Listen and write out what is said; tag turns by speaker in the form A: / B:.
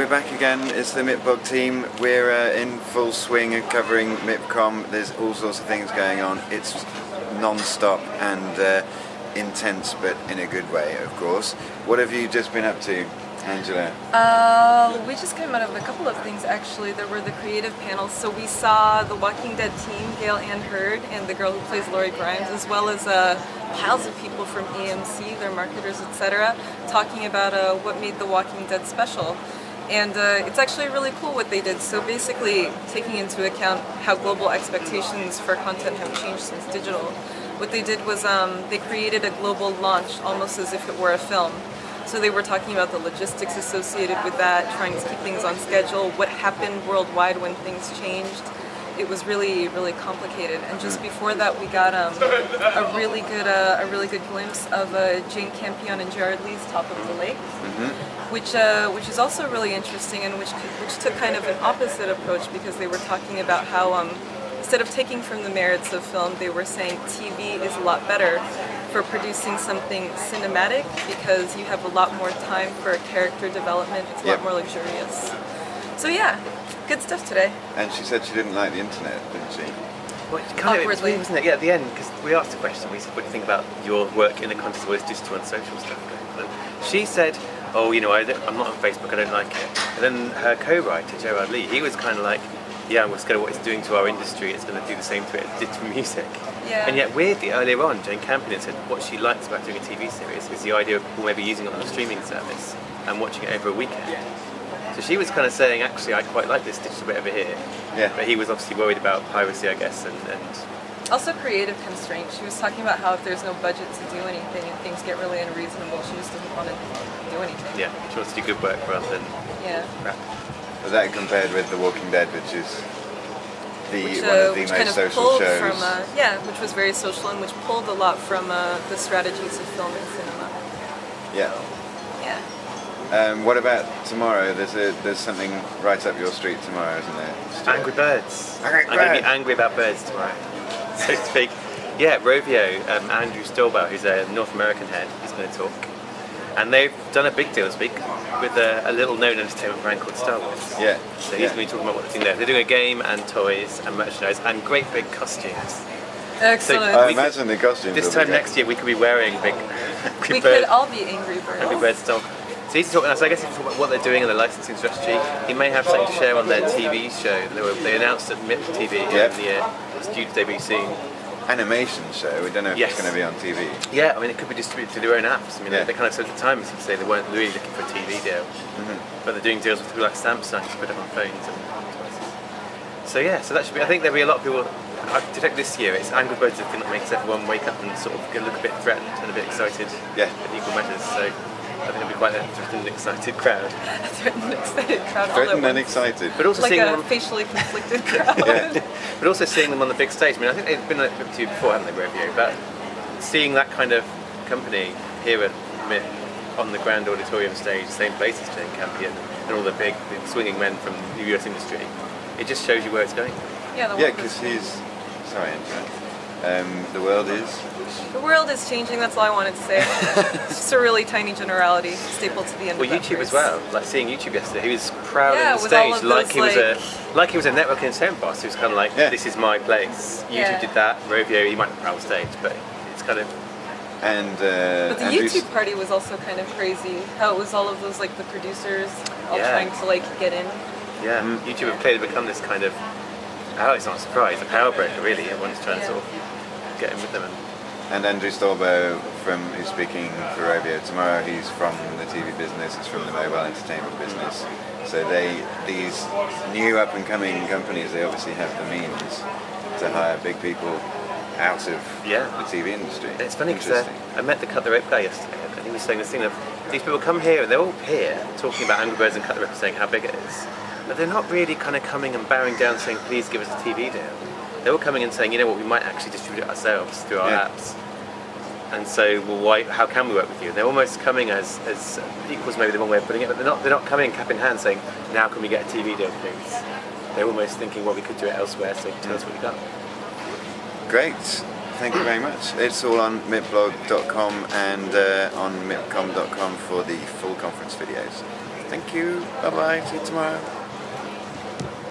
A: we're back again. It's the MIPBlog team. We're in full swing of covering MIPCom. There's all sorts of things going on. It's non-stop and intense, but in a good way, of course. What have you just been up to, Angela?
B: We just came out of a couple of things actually. There were the creative panels, so we saw the Walking Dead team, Gail Ann Hurd and the girl who plays Lori Grimes, as well as piles of people from AMC, their marketers, etc., talking about what made the Walking Dead special. And it's actually really cool what they did. So basically, taking into account how global expectations for content have changed since digital, what they did was they created a global launch almost as if it were a film. So they were talking about the logistics associated with that, trying to keep things on schedule, what happened worldwide when things changed. It was really, really complicated. And just before that, we got a really good glimpse of Jane Campion and Jared Lee's Top of the Lake, which is also really interesting, and which took kind of an opposite approach, because they were talking about how instead of taking from the merits of film, they were saying TV is a lot better for producing something cinematic, because you have a lot more time for character development. It's a lot more luxurious. So yeah, good stuff today.
A: And she said she didn't like the internet, didn't she?
C: Well, awkwardly, wasn't it? Yeah, at the end, because we asked a question. We said, "What do you think about your work in the context of all this digital and social stuff going on?" And she said, "Oh, you know, I'm not on Facebook. I don't like it." And then her co-writer, Gerard Lee, he was kind of like, "Yeah, I'm scared of what it's doing to our industry. It's going to do the same to it as it did to music."
B: Yeah.
C: And yet, weirdly, earlier on, Jane Campion said what she likes about doing a TV series is the idea of people maybe using it on a streaming service and watching it over a weekend. So she was kind of saying, actually, I quite like this digital bit over here.
A: Yeah.
C: But he was obviously worried about piracy, I guess, and
B: also creative constraints. She was talking about how if there's no budget to do anything and things get really unreasonable, she just doesn't want to do anything.
C: yeah, she wants to do good work rather than crap.
A: Was that compared with The Walking Dead, which is one of the most social shows?
B: Which was very social and which pulled a lot from the strategies of film and cinema.
A: Yeah.
B: Yeah.
A: What about tomorrow? There's something right up your street tomorrow, isn't there?
C: Angry Birds.
A: Angry
C: I'm going to
A: Birds.
C: be angry about birds tomorrow, so to speak. Yeah, Rovio, Andrew Stolbauer, who's a North American head, is going to talk. And they've done a big deal this week with a little known entertainment brand called Star Wars.
A: Yeah.
C: So he's going to be talking about what they're doing there. They're doing a game and toys and merchandise and great big costumes.
B: Excellent.
C: So
A: I imagine the costumes.
C: This time next year we could be wearing big
B: we could all be Angry Birds.
C: Angry Birds stuff. So he's talking, so I guess he's talking about what they're doing and the licensing strategy. He may have something to share on their TV show. They announced at MIP TV earlier in the year. It's due to debut soon.
A: Animation show. We don't know if it's going to be on TV.
C: Yeah, I mean it could be distributed through their own apps. I mean they kind of said at the time, as you say, they weren't really looking for a TV deal, but they're doing deals with people like Samsung to put it on phones and devices. So yeah, so that should be. I think there'll be a lot of people. I detect this year it's Angry Birds the thing that makes everyone wake up and sort of look a bit threatened and a bit excited.
A: Yeah.
C: In equal measures. So I think it'll be quite a threatened and excited crowd.
B: Threatened and excited crowd.
A: Threatened and excited.
C: But also
B: like
C: seeing
B: a facially conflicted crowd.
A: Yeah.
C: But also seeing them on the big stage. I mean, I think they've been up to you before, haven't they, Rovio? But seeing that kind of company here at MIP on the grand auditorium stage, same place as Jane Campion and all the big swinging men from the US industry, it just shows you where it's going.
B: Yeah,
A: because he's... Sorry, Angela. The world is...
B: The world is changing, that's all I wanted to say. It's just a really tiny generality stapled to the end
C: of that YouTube
B: phrase.
C: as well, like seeing YouTube yesterday, he was proud on the
B: with all
C: stage,
B: of
C: like
B: those,
C: he was a network entertainment boss, he was kind of like, this is my place. YouTube did that, Rovio, he might be proud on stage, but it's kind of...
B: but the YouTube party was also kind of crazy, how it was all of those, like, the producers all trying to, like, get in.
C: Yeah, YouTube have clearly become this kind of, it's not a surprise, a power broker really, everyone's trying to sort of get in with them.
A: And Andrew Stolbo, who's speaking for Rovio tomorrow, he's from the TV business, he's from the mobile entertainment business. So these new up-and-coming companies, they obviously have the means to hire big people out of the TV industry.
C: It's funny because I met the Cut the Rope guy yesterday, and he was saying this thing of, these people come here, and they're all here, talking about Angry Birds and Cut the Rope, saying how big it is. But they're not really kind of coming and bowing down saying, please give us a TV deal. They were coming and saying, you know what, we might actually distribute it ourselves through our apps. And so, well, how can we work with you? And they're almost coming as equals, maybe the wrong way of putting it, but they're not coming cap in hand saying, now can we get a TV deal, please? They're almost thinking, well, we could do it elsewhere, so tell us what you got.
A: Great. Thank you very much. It's all on MIPBlog.com and on MIPCom.com for the full conference videos. Thank you. Bye bye. See you tomorrow.